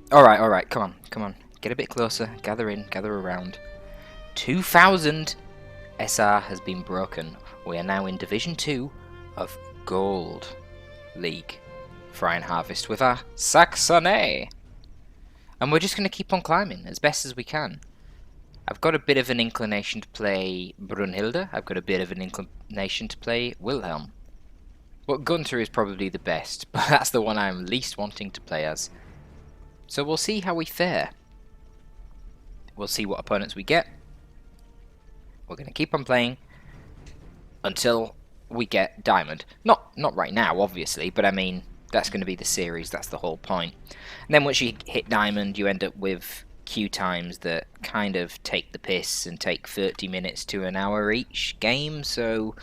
Alright, come on, come on. Get a bit closer, gather in, gather around. 2000 SR has been broken. We are now in Division 2 of Gold League. Fry and harvest with our Saxony. And we're just going to keep on climbing as best as we can. I've got a bit of an inclination to play Brunhilde. I've got a bit of an inclination to play Wilhelm. But Gunther is probably the best, but that's the one I'm least wanting to play as. So we'll see how we fare. We'll see what opponents we get. We're going to keep on playing until we get Diamond. Not right now, obviously, but I mean, that's going to be the series, that's the whole point. And then once you hit Diamond, you end up with queue times that kind of take the piss and take 30 minutes to an hour each game, so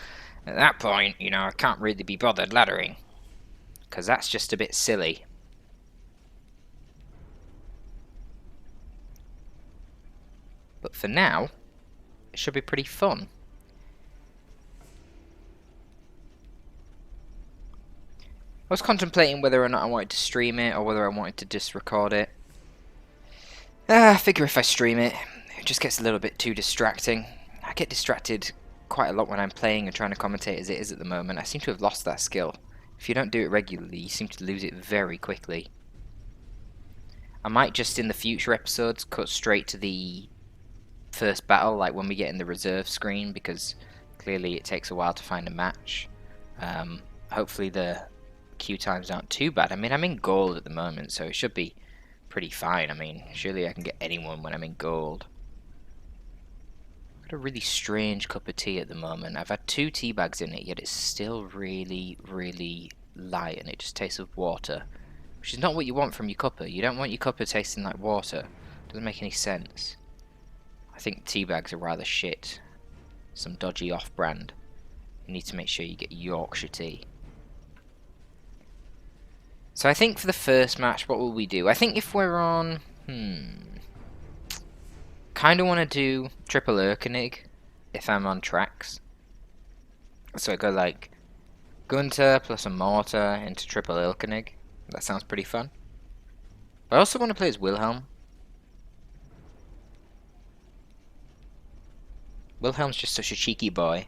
at that point, you know, I can't really be bothered laddering, because that's just a bit silly. But for now, it should be pretty fun. I was contemplating whether or not I wanted to stream it, or whether I wanted to just record it. I figure if I stream it, it just gets a little bit too distracting. I get distracted quite a lot when I'm playing and trying to commentate as it is at the moment. I seem to have lost that skill. If you don't do it regularly, you seem to lose it very quickly. I might just in the future episodes cut straight to the first battle, like when we get in the reserve screen, because clearly it takes a while to find a match. Hopefully the queue times aren't too bad. I mean, I'm in gold at the moment, so it should be pretty fine. I mean, surely I can get anyone when I'm in gold. I've got a really strange cup of tea at the moment. I've had 2 tea bags in it, yet it's still really, really light, and it just tastes of water, which is not what you want from your cuppa. You don't want your cuppa tasting like water. Doesn't make any sense. I think tea bags are rather shit. Some dodgy off-brand. You need to make sure you get Yorkshire tea. So I think for the first match, what will we do? I think if we're on... kind of want to do triple Erkenig if I'm on tracks. So I go like Gunther plus a mortar into triple Erkenig. That sounds pretty fun. But I also want to play as Wilhelm. Wilhelm's just such a cheeky boy.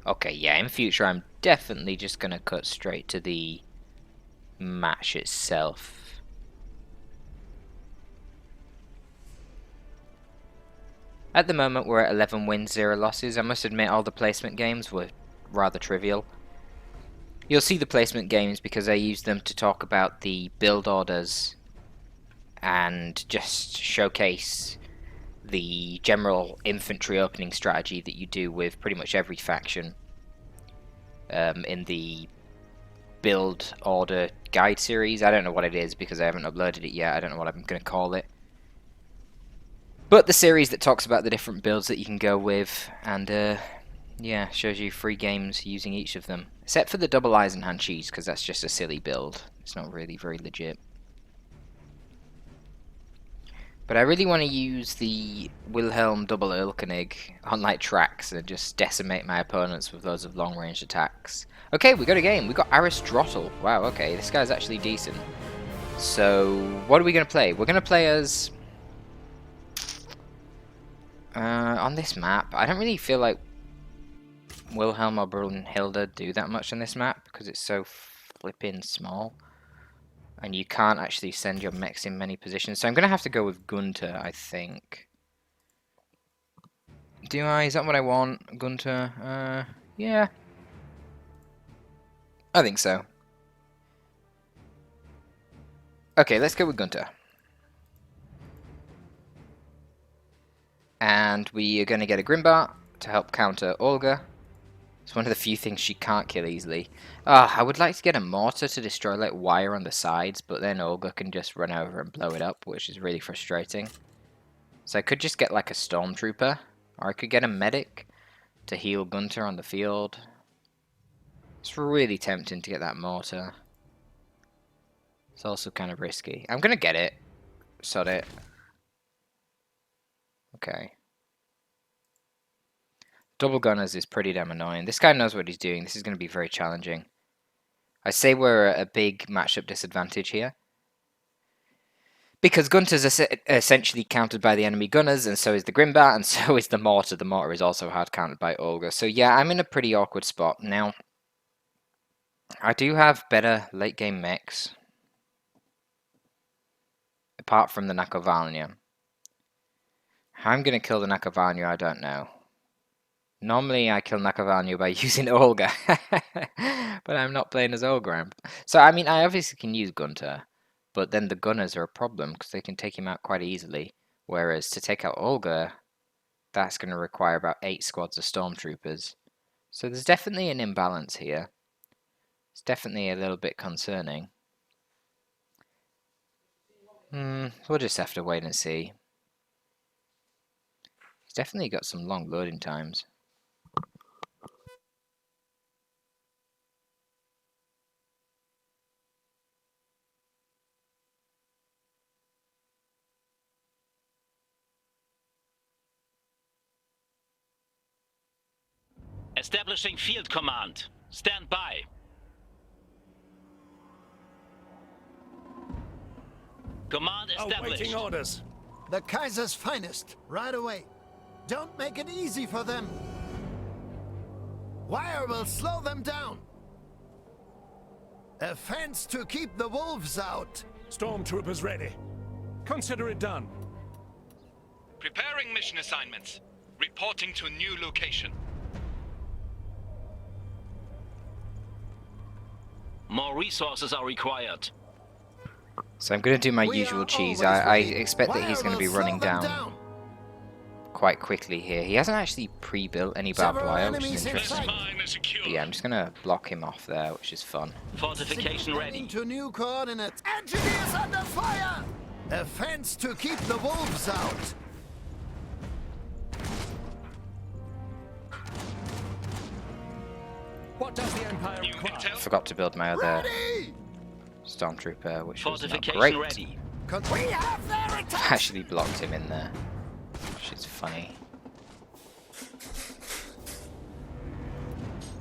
Okay, yeah, in future I'm definitely just going to cut straight to the match itself. At the moment we're at 11 wins, 0 losses. I must admit all the placement games were rather trivial. You'll see the placement games because I use them to talk about the build orders and just showcase the general infantry opening strategy that you do with pretty much every faction in the build order guide series. I don't know what it is because I haven't uploaded it yet. I don't know what I'm going to call it. But the series that talks about the different builds that you can go with, and yeah, shows you free games using each of them. Except for the double Eisenhand cheese, because that's just a silly build. It's not really very legit. But I really want to use the Wilhelm double Erlkönig on like tracks and just decimate my opponents with loads of long range attacks. Okay, we got a game. We got Aristotle. Wow, okay, this guy's actually decent. So, what are we going to play? We're going to play as... on this map, I don't really feel like Wilhelm or Brunhilde do that much on this map because it's so flipping small. And you can't actually send your mechs in many positions. So I'm going to have to go with Gunther, I think. Do I? Is that what I want? Gunther? Yeah. I think so. Okay, let's go with Gunther. And we are going to get a Grimbart to help counter Olga. It's one of the few things she can't kill easily. I would like to get a mortar to destroy like wire on the sides, but then Olga can just run over and blow it up, which is really frustrating. So I could just get like a stormtrooper, or I could get a medic to heal Gunther on the field. It's really tempting to get that mortar. It's also kind of risky. I'm gonna get it. Sod it. Okay. Double gunners is pretty damn annoying. This guy knows what he's doing. This is going to be very challenging. I say we're at a big matchup disadvantage here. Because Gunter's essentially countered by the enemy gunners, and so is the Grimbat, and so is the Mortar. The Mortar is also hard countered by Olga. So yeah, I'm in a pretty awkward spot. Now, I do have better late game mechs. Apart from the Nakovalnya. How I'm going to kill the Nakovalnya, I don't know. Normally I kill Nakovalnya by using Olga. But I'm not playing as Olga. So, I mean, I obviously can use Gunter. But then the gunners are a problem, because they can take him out quite easily. Whereas to take out Olga, that's going to require about 8 squads of Stormtroopers. So there's definitely an imbalance here. It's definitely a little bit concerning. We'll just have to wait and see. He's definitely got some long loading times. Establishing field command. Stand by. Command established. Awaiting orders. The Kaiser's finest, right away. Don't make it easy for them. Wire will slow them down. A fence to keep the wolves out. Stormtroopers ready. Consider it done. Preparing mission assignments. Reporting to new location. More resources are required. So I'm going to do my usual cheese. I expect that he's going to be running down quite quickly here. He hasn't actually pre-built any barbed wire, which is interesting. But yeah, I'm just going to block him off there, which is fun. Fortification ready. To new coordinates. Engineers under fire! A fence to keep the wolves out. What does the Empire require? Forgot to build my other Ready! Stormtrooper, which was not Fortification great. ready. We have their attack! Actually blocked him in there, which is funny.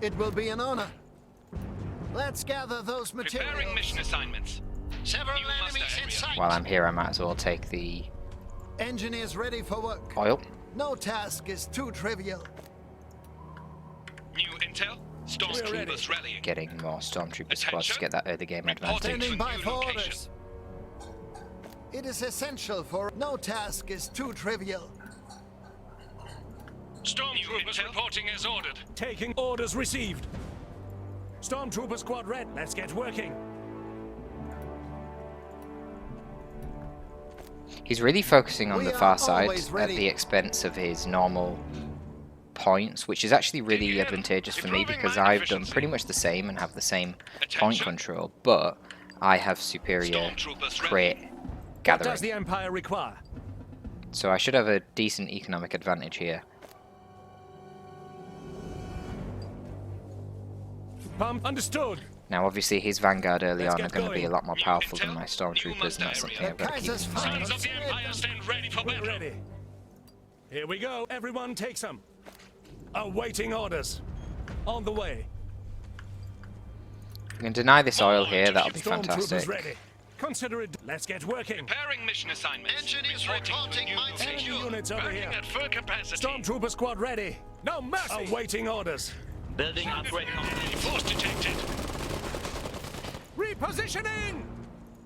It will be an honor. Let's gather those materials. Preparing mission assignments. Several New enemies muster in area. sight. While I'm here, I might as well take the Engineers ready for work. oil. No task is too trivial. New intel. Stormtroopers rallying. Getting more Stormtrooper squads to get that early game advantage. Standing by New for location. orders. It is essential for no task is too trivial. Stormtroopers reporting as ordered. Taking orders received. Stormtrooper squad red. Let's get working. He's really focusing on We the are far side always at ready. the expense of his normal points, which is actually really advantageous for me because I've done pretty much the same and have the same point control, but I have superior Stormtroopers crate What does gathering. the Empire require? So I should have a decent economic advantage here. Pump understood. Now obviously his Vanguard early Let's on are get going to be a going. lot more New powerful intel, than my new Stormtroopers, and that's something area. I've got to keep Kaiser's in mind. finest. Sons of the Empire stand ready for We're battle. ready. Here we go. Everyone take some. Awaiting orders. On the way. If we can deny this oil here, that'll be Stormtroopers fantastic. ready. Consider it. Let's get working. Preparing mission assignments. Engineers reporting reporting to new mine Enemy location. units over Working here. at full capacity. Stormtrooper squad ready. No mercy. Awaiting orders. Building upgrade complete. Force detected. Repositioning.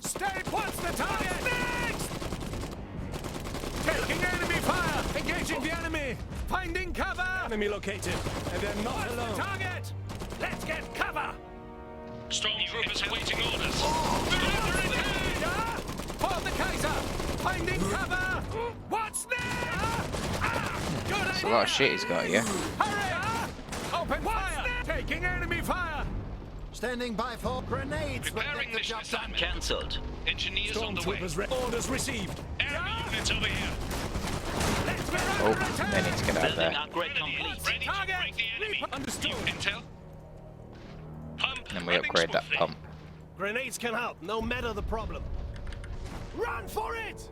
Stay. What's the target? Next. Taking enemy fire. Engaging the enemy. Finding cover. Enemy located. And they're not alone. The target. Let's get cover. Stormtroopers awaiting orders. For the Kaiser. Finding cover. What's there? Good That's a lot of shit he's got here. Hurry! Open fire! Taking enemy fire! Standing by for grenades. will Preparing get the mission job done. assignment. Cancelled. Engineers on the way. Stormtroopers ready. Orders received. Enemy units over here. Let's get Oh, they need to get out of Building there. upgrade Enemy complete. ready to Target. break the enemy. Understood. New intel. Pump. And we running upgrade that smoothly. pump. Grenades can help, no matter the problem. Run for it!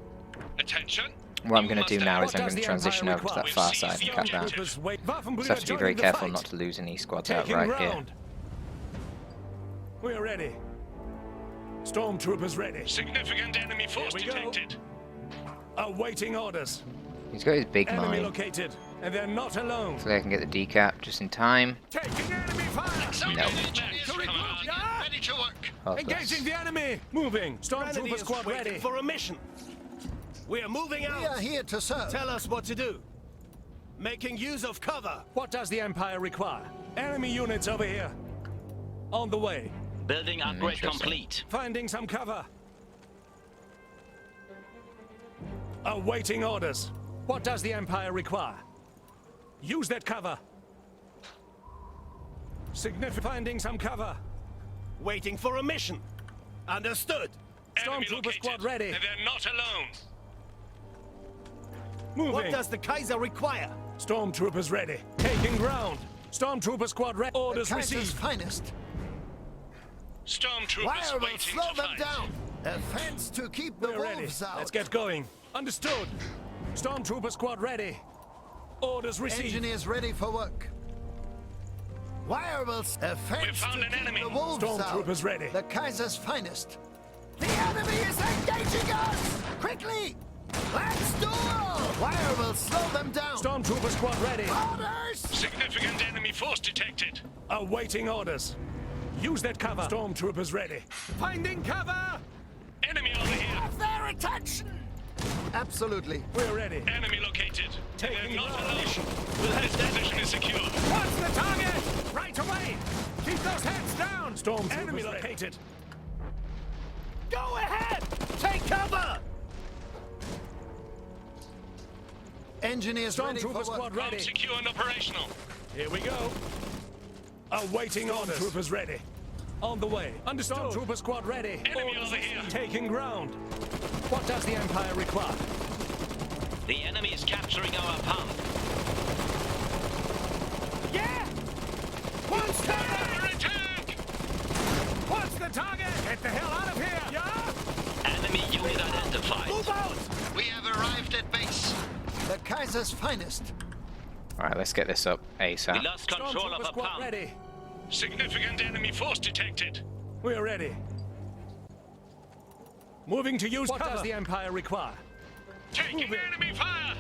Attention. What I'm You going to do must now have- is I'm going to transition over to that far side and cut down. Stormtroopers wait. Waffenbrüder So I have to be joining very the careful fight. not to lose any squads Taking out right here. ground. We're ready. Stormtroopers ready. Significant enemy force Here we go. detected. Awaiting orders. He's got his big Enemy mine, located, and they're not alone. so they can get the decap just in time. Taking enemy fire. No. Engineers command. Ready to work. Hopeless. Engaging the enemy. Moving. Grenadiers Stormtrooper squad waiting ready. for a mission. We are moving We are out. here to serve. Tell us what to do. Making use of cover. What does the Empire require? Enemy units over here. On the way. Building upgrade interesting. complete. Finding some cover. Awaiting orders. What does the Empire require? Use that cover. Finding some cover. Waiting for a mission. Understood. Enemy Stormtrooper located. squad ready. And they're not alone. Moving. What does the Kaiser require? Stormtroopers ready. Taking ground. Stormtrooper squad ready. The Orders Kaiser's received. finest. Stormtroopers Wire will waiting slow to them fight. down. A fence to keep the We're ready. wolves out. Let's get going. Understood. Stormtrooper squad ready. Orders received. Engineers ready for work. Wire will a fence found to an keep enemy. the wolves out. Stormtroopers ready. The Kaiser's finest. The enemy is engaging us! Quickly! Let's duel! Wire will slow them down. Stormtrooper squad ready. Orders! Significant enemy force detected. Awaiting orders. Use that cover. Stormtroopers ready. Finding cover. Enemy over here. Have their attention! Absolutely. We're ready. Enemy located. Taking They're not ground. alone. This position is secure. What's the target? Right away. Keep those heads down. Stormtroopers Enemy ready. located. Go ahead. Take cover. Engineers ready for Stormtrooper work. squad ready. Secure and operational. Here we go. Awaiting orders. Stormtroopers ready. On the way. Understood. Stormtrooper squad ready. Enemy over here. Taking ground. What does the Empire require? The enemy is capturing our pump. Yeah! What's the Fire attack! What's the target? Get the hell out of here! Yeah! Enemy unit identified. Move out. We have arrived at base. The Kaiser's finest. Alright, let's get this up We ASAP. lost control of Stormtrooper a squad pump. ready. Significant enemy force detected. We're ready. Moving to use cover. What does the Empire require? Taking enemy fire.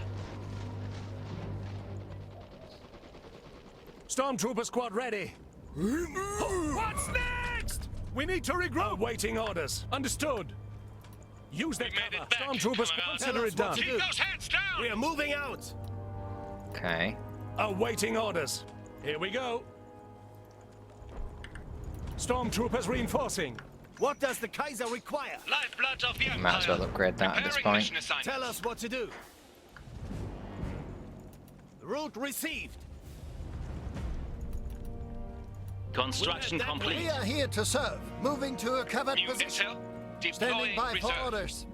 Stormtrooper squad ready. What's next? We need to regroup. Awaiting orders. Understood. Use that We made cover. it back. Stormtrooper squad. Command. Consider it done. Keep those heads down. We are moving out. Okay. Awaiting orders. Here we go. Stormtroopers reinforcing. What does the Kaiser require? Lifeblood of the Empire. Might as well upgrade that at this Preparing point. mission assignment. Tell us what to do. Route received. Construction We're complete. We are here to serve. Moving to a covered New position. intel. Deploying Standing by for reserve. orders.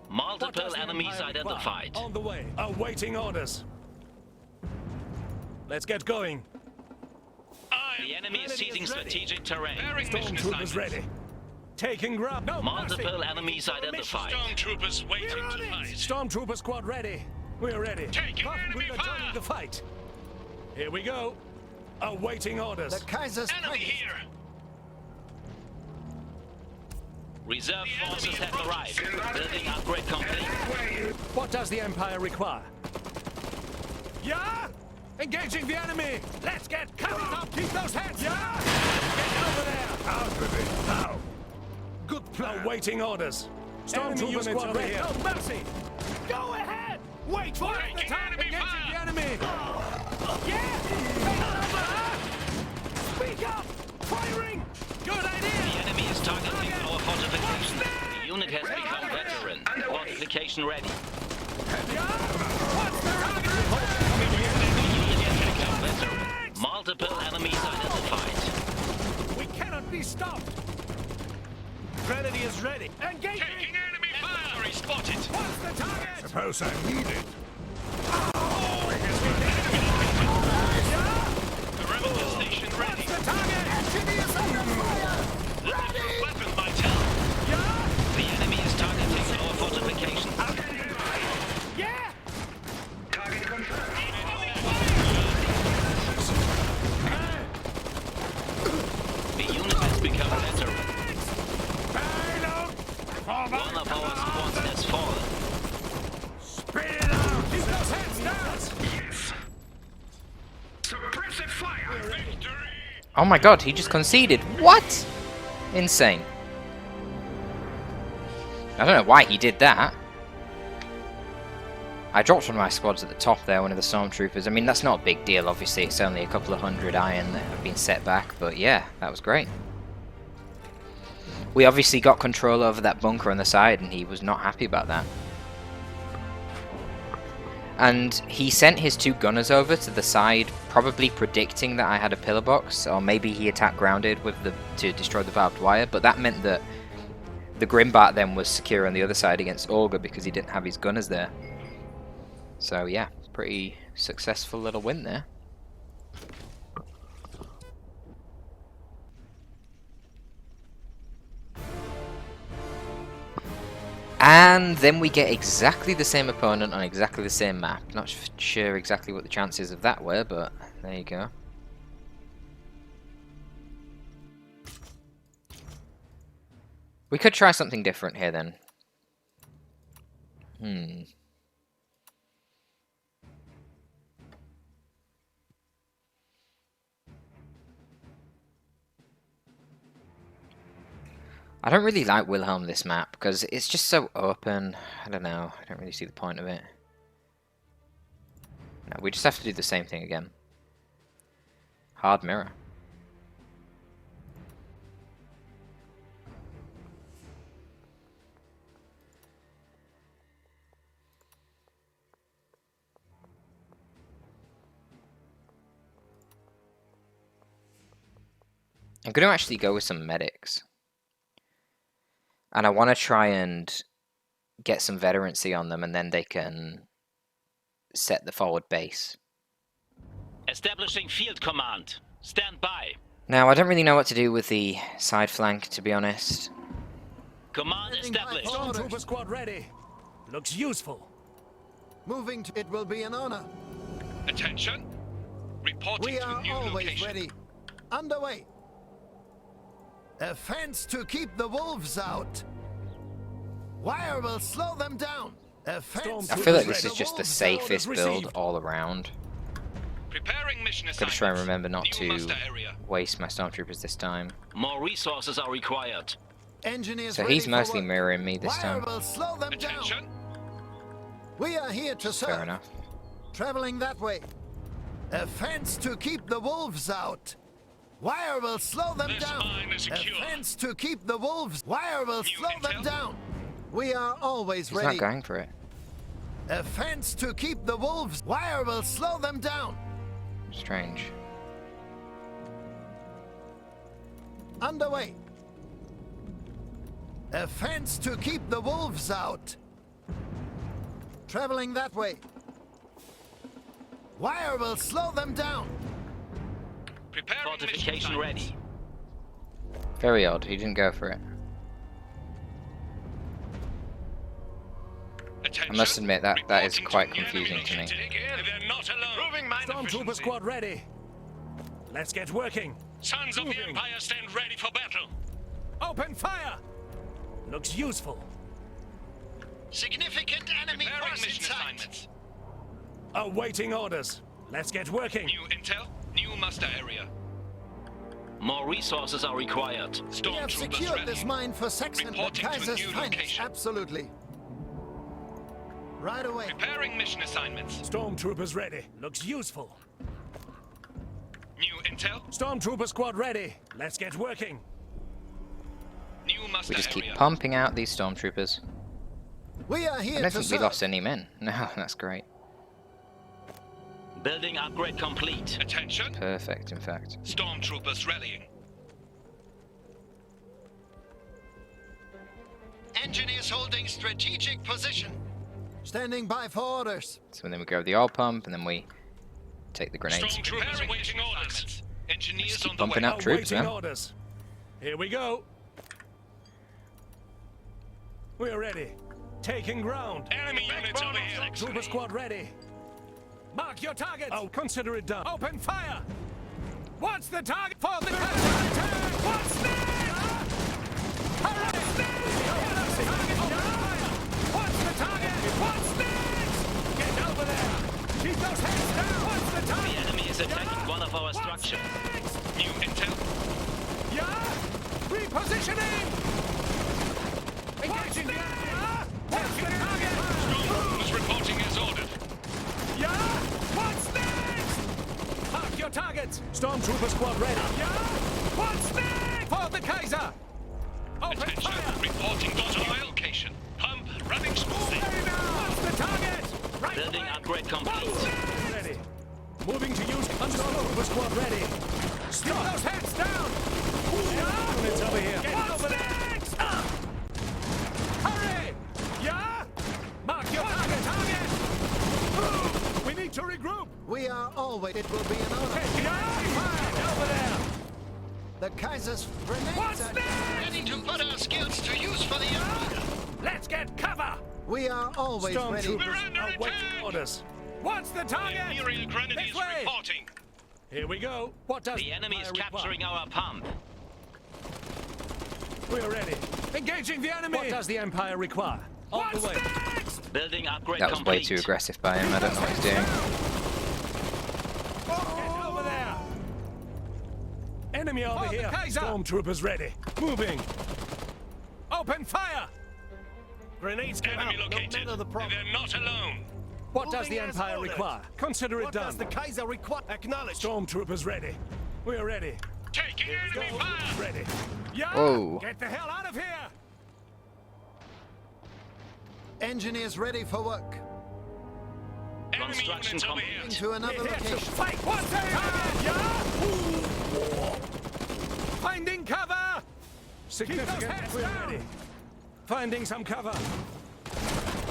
What Multiple does the enemies Empire require? identified. On the way. Awaiting orders. Let's get going. The enemy is Grenadiers seizing ready. strategic terrain. Preparing mission Stormtroopers assignment. ready. Taking ground. No mercy. Multiple enemies identified. Stormtroopers waiting We're on to it. fight. Stormtrooper squad ready. We're ready. Taking Puff, enemy we are fire. joining the fight. Here we go. Awaiting orders. The Kaiser's Enemy finest. here. Reserve The enemy forces have approaches. arrived. Building upgrade complete. What does the Empire require? Yeah? Engaging the enemy. Let's get covered up. Keep those heads. Yeah? Get over there. Out with it now. Good plan. Awaiting orders. Stormtrooper squad ready. No mercy. Go ahead. Wait for it. Taking enemy Engaging fire. the enemy. Yeah. Take cover. Speak up. Firing. Good idea. The enemy is targeting our fortification. next? The unit has become veteran. Fortification ready. Yeah? What's the target? The unit has become veteran. Multiple enemies identified. We cannot be stopped. Grenadiers ready. Engaging. Taking enemy fire. Enemy spotted. What's the target? Suppose I need it. The rebel station ready. What's the target? Engineers under fire. Ready. Weapon by tell. Yeah? The enemy is targeting our fortification. Yeah? The unit has become veteran. Oh my god, he just conceded. What? Insane. I don't know why he did that. I dropped one of my squads at the top there, one of the stormtroopers. I mean, that's not a big deal, obviously. It's only a couple of hundred iron that have been set back. But yeah, that was great. We obviously got control over that bunker on the side, and he was not happy about that. And he sent his 2 gunners over to the side, probably predicting that I had a pillar box, or maybe he attacked grounded with to destroy the barbed wire. But that meant that the Grimbart then was secure on the other side against Olga because he didn't have his gunners there. So yeah, pretty successful little win there. And then we get exactly the same opponent on exactly the same map. Not sure exactly what the chances of that were, but there you go. We could try something different here then. I don't really like Wilhelm this map because it's just so open. I don't know. I don't really see the point of it. No, we just have to do the same thing again. Hard mirror. I'm going to actually go with some medics. And I want to try and get some veterancy on them, and then they can set the forward base. Establishing field command. Stand by. Now, I don't really know what to do with the side flank, to be honest. Command established. Stormtrooper squad ready. Looks useful. Moving to it will be an honor. Attention. Reporting We to are new always location. ready. Underway. A fence to keep the wolves out. Wire will slow them down. A fence I to feel like keep this is just the wolves safest orders build received. all around. Preparing mission Gotta assignment. try and remember not New to muster area. waste my stormtroopers this time. More resources are required. Engineers So ready he's for mostly work. mirroring me this Wire time. will slow them down. Attention. We are here to serve. Fair enough. Traveling that way. A fence to keep the wolves out. Wire will slow them This down. mine is A secure. fence to keep the wolves. Wire will New slow them intel? down. We are always He's ready. not going for it. A fence to keep the wolves. Wire will slow them down. Strange. Underway. A fence to keep the wolves out. Traveling that way. Wire will slow them down. Preparing mission Fortification assignment. ready. Very odd, he didn't go for it. Attention. I must admit that is Reporting quite to new confusing to me. location. They're not alone. Proving mine Stormtrooper efficiency. squad ready. Let's get working. Sons of the Moving. Empire stand ready for battle. Open fire. Looks useful. Significant enemy Preparing force in mission sight. assignments. Awaiting orders. Let's get working. New intel. New muster area. More resources are required. We have Stormtroopers secured ready. this mine for Saxon, the Reporting to Kaiser's new finest. location. Absolutely. Right away. Preparing mission assignments. Stormtroopers ready. Looks useful. New intel. Stormtrooper squad ready. Let's get working. New muster We just keep area. pumping out these stormtroopers. We are I here don't to think we serve. lost any men. No, that's great. Building upgrade complete. Attention. Perfect, in fact. Stormtroopers rallying. Engineers holding strategic position. Standing by for orders. So then we grab the oil pump, and then we take the grenades. Stormtroopers awaiting orders. Engineers keep on the pumping way. up troops, Awaiting man. orders. Here we go. We're ready. Taking ground. Enemy units over here. Trooper squad ready. Mark your target. Oh, consider it done. Open fire. What's the target for the attack? What's next? Hurry! What's the target? What's next? Get over there. Keep those heads down. What's the The target? enemy is attacking one of our structures. New intel. it! Stormtrooper squad ready. Yeah! What's next? For the Kaiser! Open Attention. fire! Reporting to my location. Pump running smoothly. What's the target? Right Building away. upgrade complete. Ready. Moving to use Stormtrooper squad ready. Stop those heads down! Units over here. Get over there! Hurry! Yeah? Mark your target! We need to regroup! We are always. It will be an honor. Yeah! Over there! The Kaiser's grenades What's are. next? Ready to put our skills to use for the Empire. Let's get cover! We are always ready. We're under awaiting attack! orders. What's the target? Imperial Grenadiers This way. reporting. Here we go. What does The enemy is Empire capturing our pump. require? We're ready. Engaging the enemy. What does the Empire require? On the way. Next? Building upgrade That was way complete. too aggressive by him. I don't know what he's doing. Get over there. Enemy over here. Stormtroopers ready. Moving. Open fire. Grenades come Enemy out. located. No matter the problem. They're not alone. What does Moving the as Empire ordered. require? Consider it What done. does the Kaiser require? Acknowledge. Stormtroopers ready. We're ready. Taking enemy fire. Ready. Yeah. Whoa. Get the hell out of here. Engineers ready for work. Enemy Construction units over complete. here. Into another We're here to location. fight. What's the target? Yeah. Finding cover. Significant. We're ready. Finding some cover.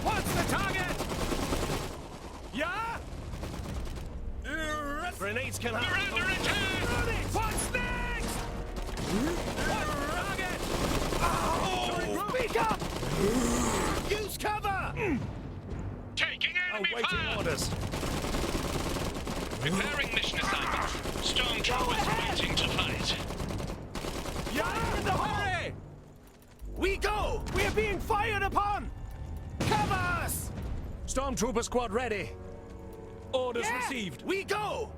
What's the target? Yeah. Grenades can We're have. under attack. What's next? What's the target? Oh! Speak up! Use cover! Taking enemy Awaiting fire. orders. Preparing mission assignments. Stormtroopers waiting to fight. Yeah! In the hurry! We go! We are being fired upon! Cover us! Stormtrooper squad ready. Orders received. We go!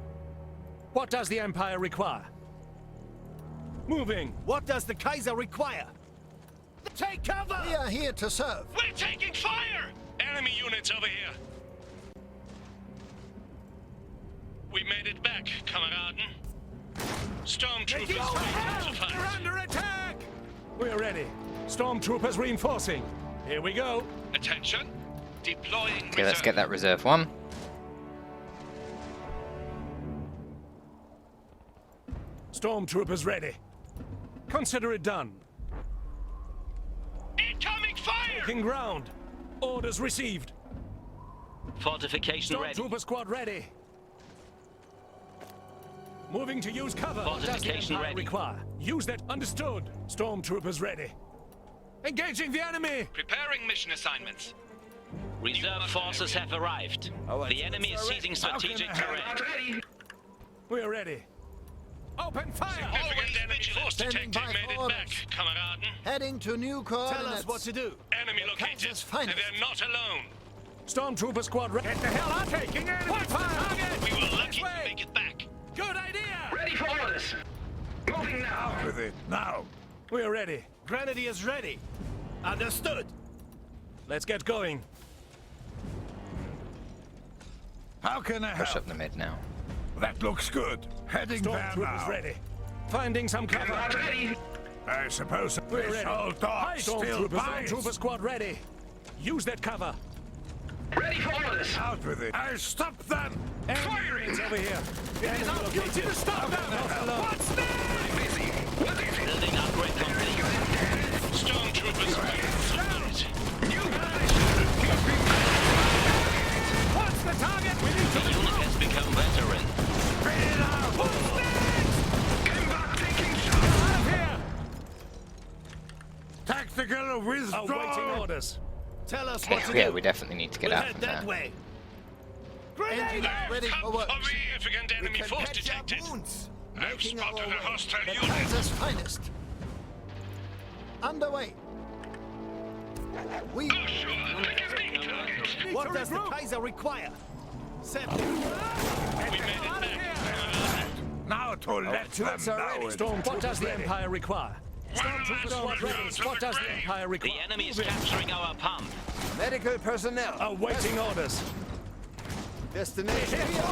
What does the Empire require? Moving. What does the Kaiser require? Take cover! We are here to serve. We're taking fire. Enemy units over here. We made it back, Kameraden. Stormtroopers waiting to We're fight. under attack! We're ready. Stormtroopers reinforcing. Here we go. Attention. Deploying Okay, let's get reserve. that reserve one. Stormtroopers ready. Consider it done. Incoming fire. Taking ground. Orders received. Fortification ready. Stormtrooper squad ready. Moving to use cover. What does the Fortification Empire ready. require? Use that. Understood. Stormtroopers ready. Engaging the enemy. Preparing mission assignments. Reserve forces have arrived. The enemy is seizing strategic terrain. We're ready. Open fire. Significant enemy force Standing detected. by Made for it back, Kameraden. Heading to new Tell coordinates. us what to do. Enemy located. Kaiser's And finest. they're not alone. Stormtrooper squad ready. Get the hell out. Taking enemy fire. We were This lucky to way. make it back. Good idea. Ready for orders. Moving now. With it now. We're ready. Grenadiers ready. Understood. Let's get going. How can I Push help? up the mid now. That looks good. Heading there Stormtroopers now. ready. Finding some cover. I suppose We're this ready. old dog still bites. Stormtrooper squad ready. Use that cover. Ready for orders. Out with it. I stop them. Firing over here. It is our duty to stop them. What's next? Building upgrade complete. Stormtroopers waiting to fight. What's the target? We need The to unit has become veteran. What's next? Out of here. Tactical withdrawal. Awaiting orders. Tell us what to do. Yeah, we definitely need to get We'll out head from that there. way. Engineers ready for Come work. for significant enemy force Catch our detected. wounds. I've Making our spotted a way. hostile The unit. Kaiser's finest. Underway. We Oh, sure. Pick a big target. What does the Kaiser require? Send We made it back. Now to let them know it. Storm. What does the Empire require? Stormtroopers Squad ready. What does the Empire The require? enemy is capturing our pump. Medical personnel. Awaiting orders. Destination. serve.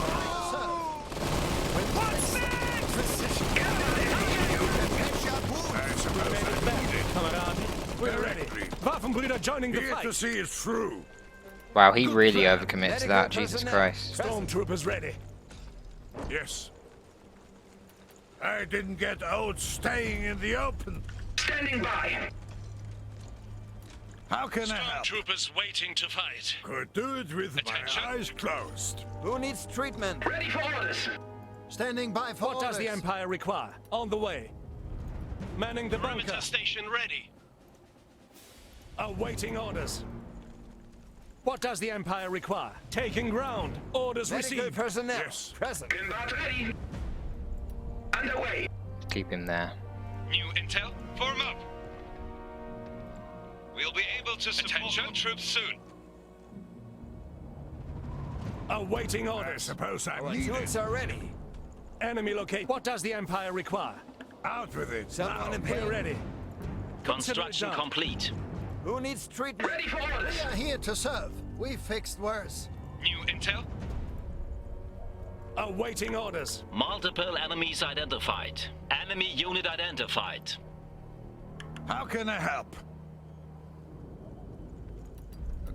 What's next? suppose I need it. Kameraden, we're ready. Directly. Waffenbrüder joining the Here to fight. see it through. Wow, he really plan. overcommits to that. Jesus Christ. Stormtroopers ready. Yes. I didn't get old staying in the open. Standing by. How can I help? Stormtroopers waiting to fight. Could do it with Attention. my eyes closed. Who needs treatment? Ready for orders. Standing by for What does the orders. Empire require? On the way. Manning the bunker. Perimeter station ready. Awaiting orders. What does the Empire require? Taking ground. Orders Medical received. personnel. Yes. Present. Inbound ready. Underway. Keep him there. New intel, form up. We'll be able to support our troops soon. Awaiting I orders. suppose I Our need units it. are ready. Enemy locate. What does the Empire require? Out with it. Someone now. in We're pain. ready. Construction done. complete. Who needs treatment? Ready for orders. We are here to serve. We fixed worse. New intel, Awaiting orders. Multiple enemies identified. Enemy unit identified. How can I help?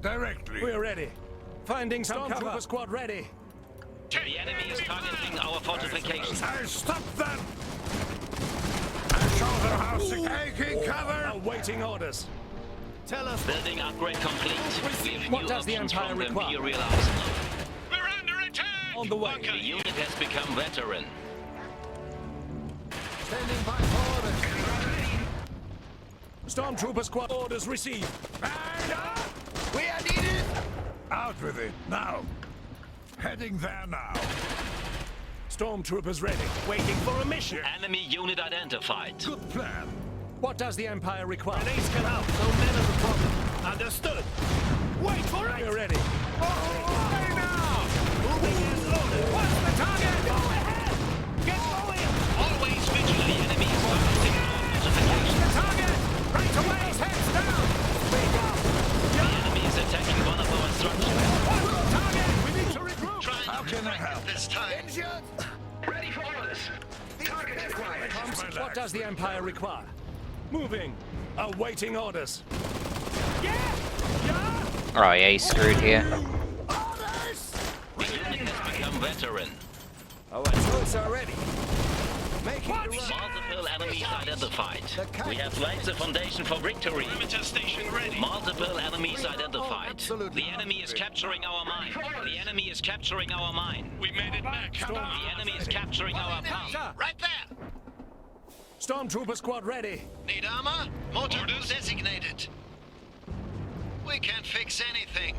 Directly. We're ready. Finding Stormtrooper squad ready. The enemy is targeting our fortifications. I stop them! I show them how to taking cover! Awaiting orders. Tell us. Building upgrade complete. We have What new does the options Empire from the require? Imperial Arsenal. we're under attack. On the way. The unit has become veteran. Standing by for orders. Stormtrooper squad orders received. We are needed! Out with it, now. Heading there now. Stormtroopers ready. Waiting for a mission. Enemy unit identified. Good plan. What does the Empire require? Grenades can help. No men of the problem. Understood. Wait for it. We're ready. Right now. Moving as ordered. What's the target? Go ahead. Get going. Always vigilant. The enemy is targeting our fortifications. Target. Right away. Heads down. Speak up. The enemy is attacking one of our structures. Target. We need to regroup. How can I help? This time. Ready for orders. Target acquired. What does the Empire require? Moving. Awaiting orders. Yeah. Yeah. Oh yeah, he's screwed here. The unit has become veteran. Our troops are ready. Making the run. Multiple enemies identified. We have laid the foundation for victory. Perimeter station ready. Multiple enemies identified. absolutely. The enemy is capturing our mine. The enemy is capturing our mine. We made it back. The enemy is capturing our pump. Right there. Stormtrooper squad ready. Need armor? Mortar designated. We can't fix anything.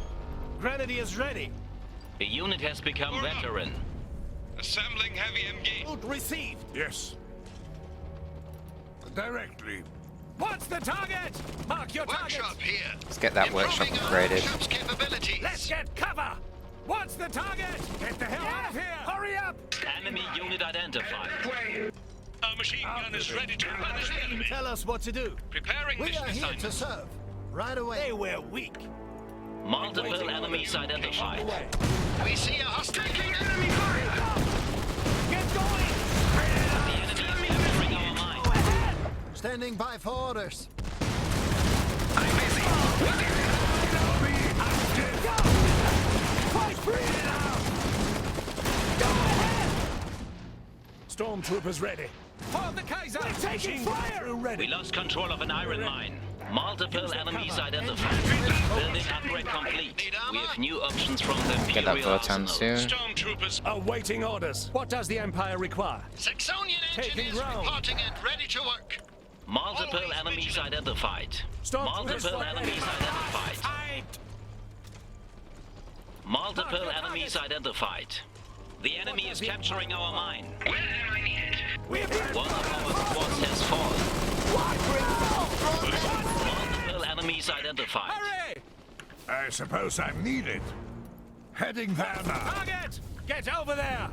Grenadiers ready. The unit has become veteran. Assembling heavy MG. Loot received. Yes. Directly. What's the target? Mark your target. Workshop here. Let's get that workshop upgraded. Workshop's capabilities. Let's get cover. What's the target? Get the hell out of here. Hurry up. Enemy unit identified. Our machine gun is ready to replenish the enemy. Tell us what to do. Preparing We mission are here to assignment. serve. Right away. They were weak. Multiple enemies identified. We see a hostile enemy fire. Get going. The enemy is capturing our mine. Standing by for orders. I'm busy. Fight free now. Stormtroopers ready. For the Kaiser. We're taking fire. We lost control of an iron mine. Multiple enemies identified. Building upgrade complete. We have new options from the Get that Imperial Votan Arsenal. soon. Stormtroopers. Awaiting orders. What does the Empire require? Saxonian Taking engineers ground. reporting and ready to work. Multiple Always enemies vigilant. identified. Stormtroopers Multiple squad ready. enemies identified. Fight. Multiple enemies identified. The enemy is capturing our mine. Where am I needed? One of our squads has fallen. Multiple enemies identified. Hurry. I suppose I'm needed. Heading there now. Target. Get over there.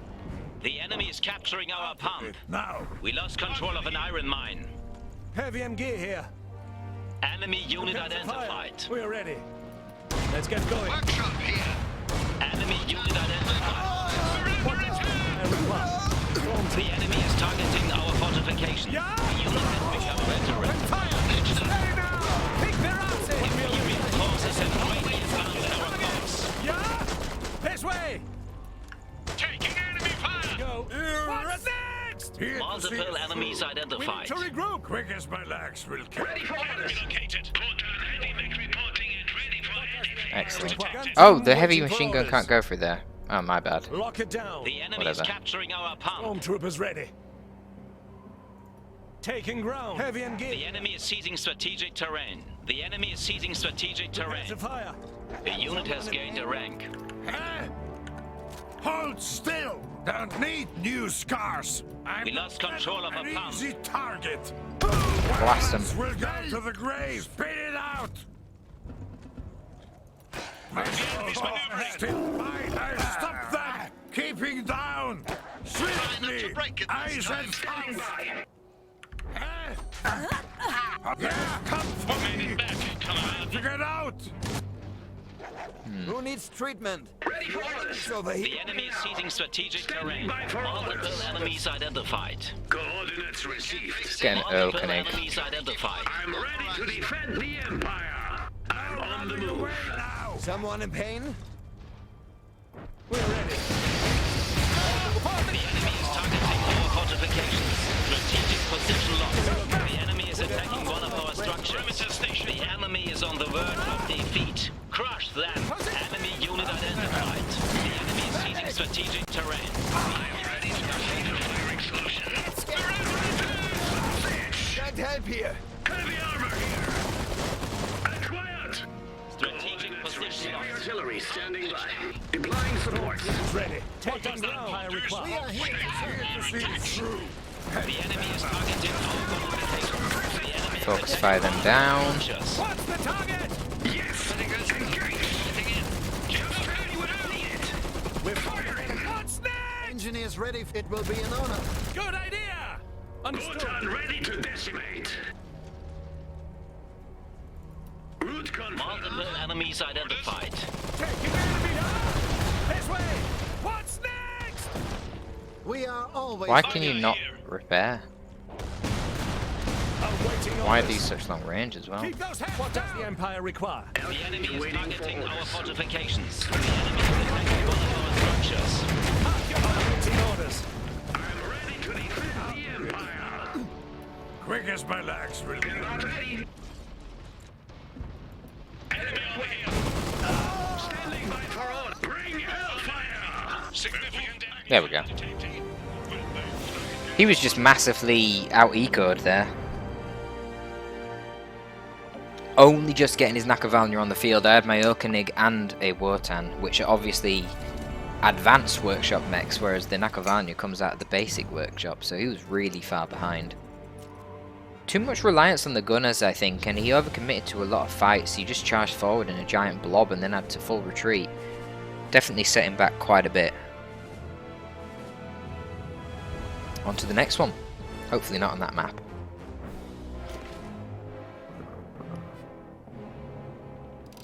The enemy is capturing our pump. Now. We lost control of an iron mine. Heavy MG here. Enemy unit Fire. identified. We're ready. Let's get going. Workshop here. Enemy unit identified. What does the Empire require? The enemy is targeting our fortifications. fortifications. Yeah. The unit has become veteran. Fire! Stay now! Pick their asses! Imperial forces have greatly advanced our cause. Yeah? This way! Taking enemy fire! Go. What's next? Here to see Multiple us enemies through. identified. To regroup! Quick as my legs will carry. Enemy located. Heavy mech reporting and ready for anything. Excellent. Oh, the heavy machine gun can't go through there. Oh, my bad. Lock it down. The enemy Whatever. is capturing our pump. Stormtroopers ready. Taking ground. Heavy The engagement. enemy is seizing strategic terrain. The enemy is seizing strategic terrain. To fire. The unit has gained a rank. Eh? Hold still! Don't need new scars! I'm We lost control of an a pump. easy target! Blast them. We'll go to the grave! Spit it out! Still mine! I'll stop them! Keeping down! Swiftly! to break it this Eyes time. and tongues! Yeah, come for me! To get out! Who needs treatment? Ready for orders. Over here. The enemy is seizing strategic terrain. by for Multiple orders. enemies identified. Coordinates received. It's getting Earl Multiple Koenig. enemies identified. I'm ready to defend the Empire. I'm on the move. Now! Someone in pain? We're ready. The enemy is targeting our fortifications. Strategic position locked. The enemy is attacking one of our structures. The enemy is on the verge of defeat. Crush them. Enemy unit identified. The enemy is seizing strategic terrain. I'm ready to proceed to firing solution. Can't help here. Heavy armor here. Acquired. Strategic position locked. Artillery standing by. Deploying support. Ready. Taking ground. Fire required. Here to see it through! The enemy is targeting our fortifications. The enemy is Focus attacking fire them our down. structures. What's the target? Yes. Engage. Just ready when I need it. We're firing. What's next? Engineers ready. It will be an honor. Good idea. Understood. Botan ready to decimate. Route confirmed. Multiple enemies identified. Taking enemy down. This way. What's next? We are always. Why can you not repair? Awaiting Why are orders. these such long range as well? Keep those hands What does the Empire require? The enemy is targeting our fortifications. The enemy is attacking one of our structures. Awaiting orders. I'm ready to defend the Empire. Quick as my legs will carry. Not ready. Enemy over here. Standing by for order. Bring hellfire. Significant damage. There we go. He was just massively out-ecoed there. Only just getting his Nakovalnya on the field. I had my Urkonig and a Wotan, which are obviously advanced workshop mechs, whereas the Nakovalnya comes out of the basic workshop, so he was really far behind. Too much reliance on the gunners, I think, and he overcommitted to a lot of fights. He just charged forward in a giant blob and then had to full retreat. Definitely set him back quite a bit. On to the next one. Hopefully not on that map.